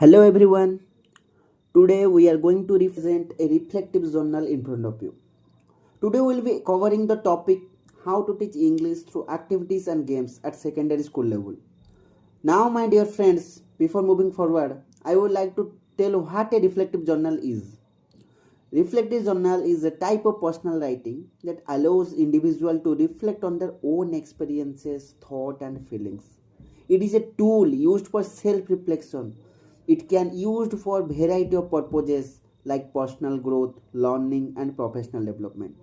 Hello everyone. Today we are going to represent a reflective journal in front of you. Today we will be covering the topic how to teach English through activities and games at secondary school level. Now my dear friends, before moving forward, I would like to tell you what a reflective journal is. Reflective journal is a type of personal writing that allows individuals to reflect on their own experiences, thought and feelings. It is a tool used for self-reflection. It can used for variety of purposes like personal growth, learning and professional development.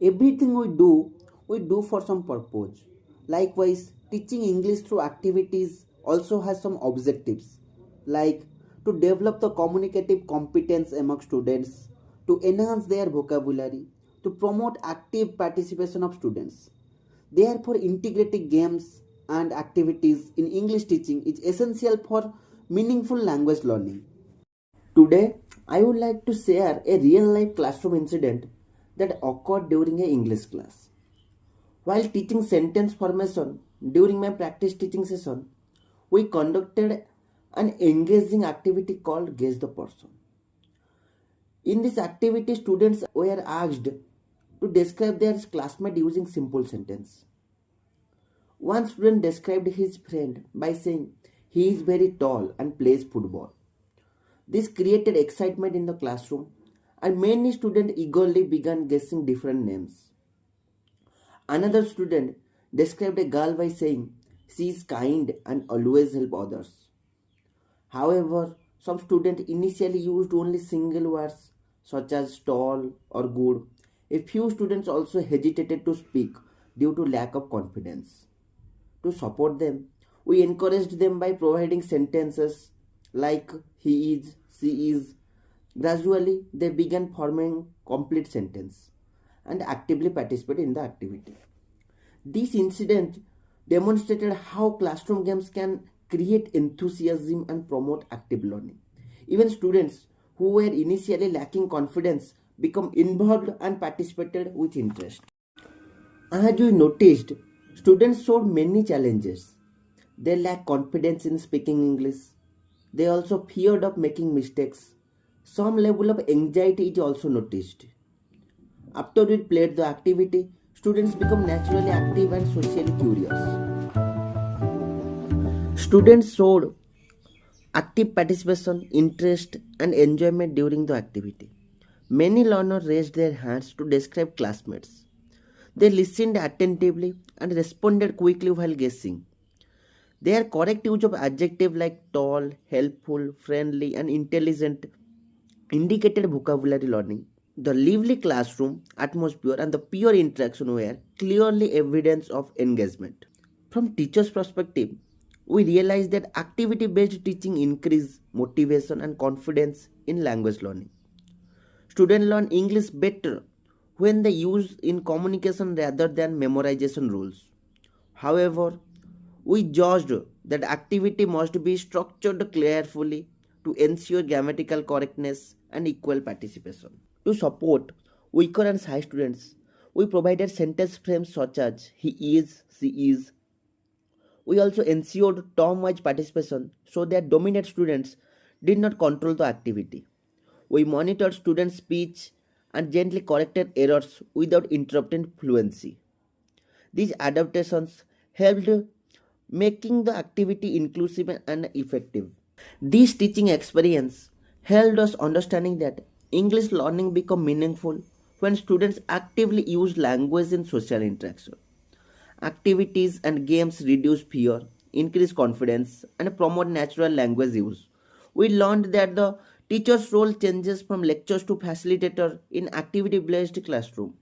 Everything we do for some purpose. Likewise, teaching English through activities also has some objectives like to develop the communicative competence among students, to enhance their vocabulary, to promote active participation of students. Therefore, integrating games and activities in English teaching is essential for meaningful language learning. Today, I would like to share a real life classroom incident that occurred during an English class. While teaching sentence formation during my practice teaching session, we conducted an engaging activity called Guess the Person. In this activity, students were asked to describe their classmate using simple sentence. One student described his friend by saying he is very tall and plays football. This created excitement in the classroom and many students eagerly began guessing different names. Another student described a girl by saying she is kind and always help others. However, some students initially used only single words such as tall or good. A few students also hesitated to speak due to lack of confidence. To support them, we encouraged them by providing sentences like he is, she is. Gradually, they began forming complete sentence and actively participate in the activity. This incident demonstrated how classroom games can create enthusiasm and promote active learning. Even students who were initially lacking confidence become involved and participated with interest. As you noticed, students showed many challenges. They lacked confidence in speaking English. They also feared of making mistakes. Some level of anxiety is also noticed. After we played the activity, students become naturally active and socially curious. Students showed active participation, interest, and enjoyment during the activity. Many learners raised their hands to describe classmates. They listened attentively and responded quickly while guessing. Their correct use of adjectives like tall, helpful, friendly, and intelligent indicated vocabulary learning. The lively classroom atmosphere and the peer interaction were clearly evidence of engagement. From teachers' perspective, we realized that activity-based teaching increases motivation and confidence in language learning. Students learn English better when they use in communication rather than memorization rules. However, we judged that activity must be structured carefully to ensure grammatical correctness and equal participation. To support weaker and shy students, we provided sentence frames such as he is, she is. We also ensured term-wise participation so that dominant students did not control the activity. We monitored students' speech and gently corrected errors without interrupting fluency. These adaptations helped making the activity inclusive and effective. This teaching experience helped us understanding that English learning become meaningful when students actively use language in social interaction. Activities and games reduce fear, increase confidence, and promote natural language use. We learned that the teacher's role changes from lectures to facilitator in activity-based classroom.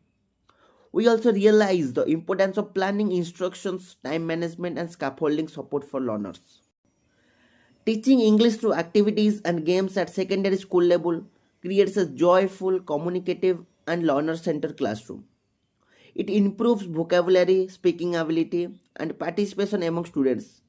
We also realized the importance of planning instructions, time management, and scaffolding support for learners. Teaching English through activities and games at secondary school level creates a joyful, communicative, and learner-centered classroom. It improves vocabulary, speaking ability, and participation among students.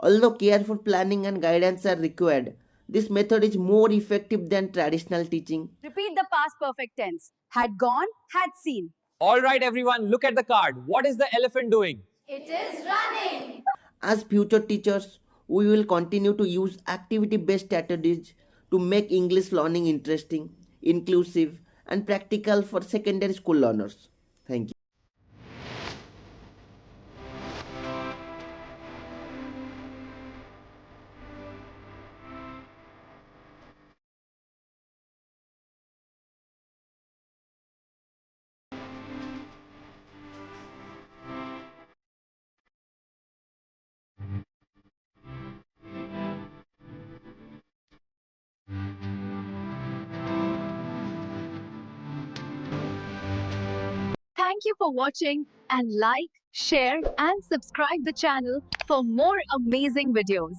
Although careful planning and guidance are required, this method is more effective than traditional teaching. Repeat the past perfect tense. Had gone, had seen. All right, everyone, look at the card. What is the elephant doing? It is running. As future teachers, We will continue to use activity-based strategies to make English learning interesting, inclusive, and practical for secondary school learners. Thank you. Thank you for watching, and like, share and subscribe the channel for more amazing videos.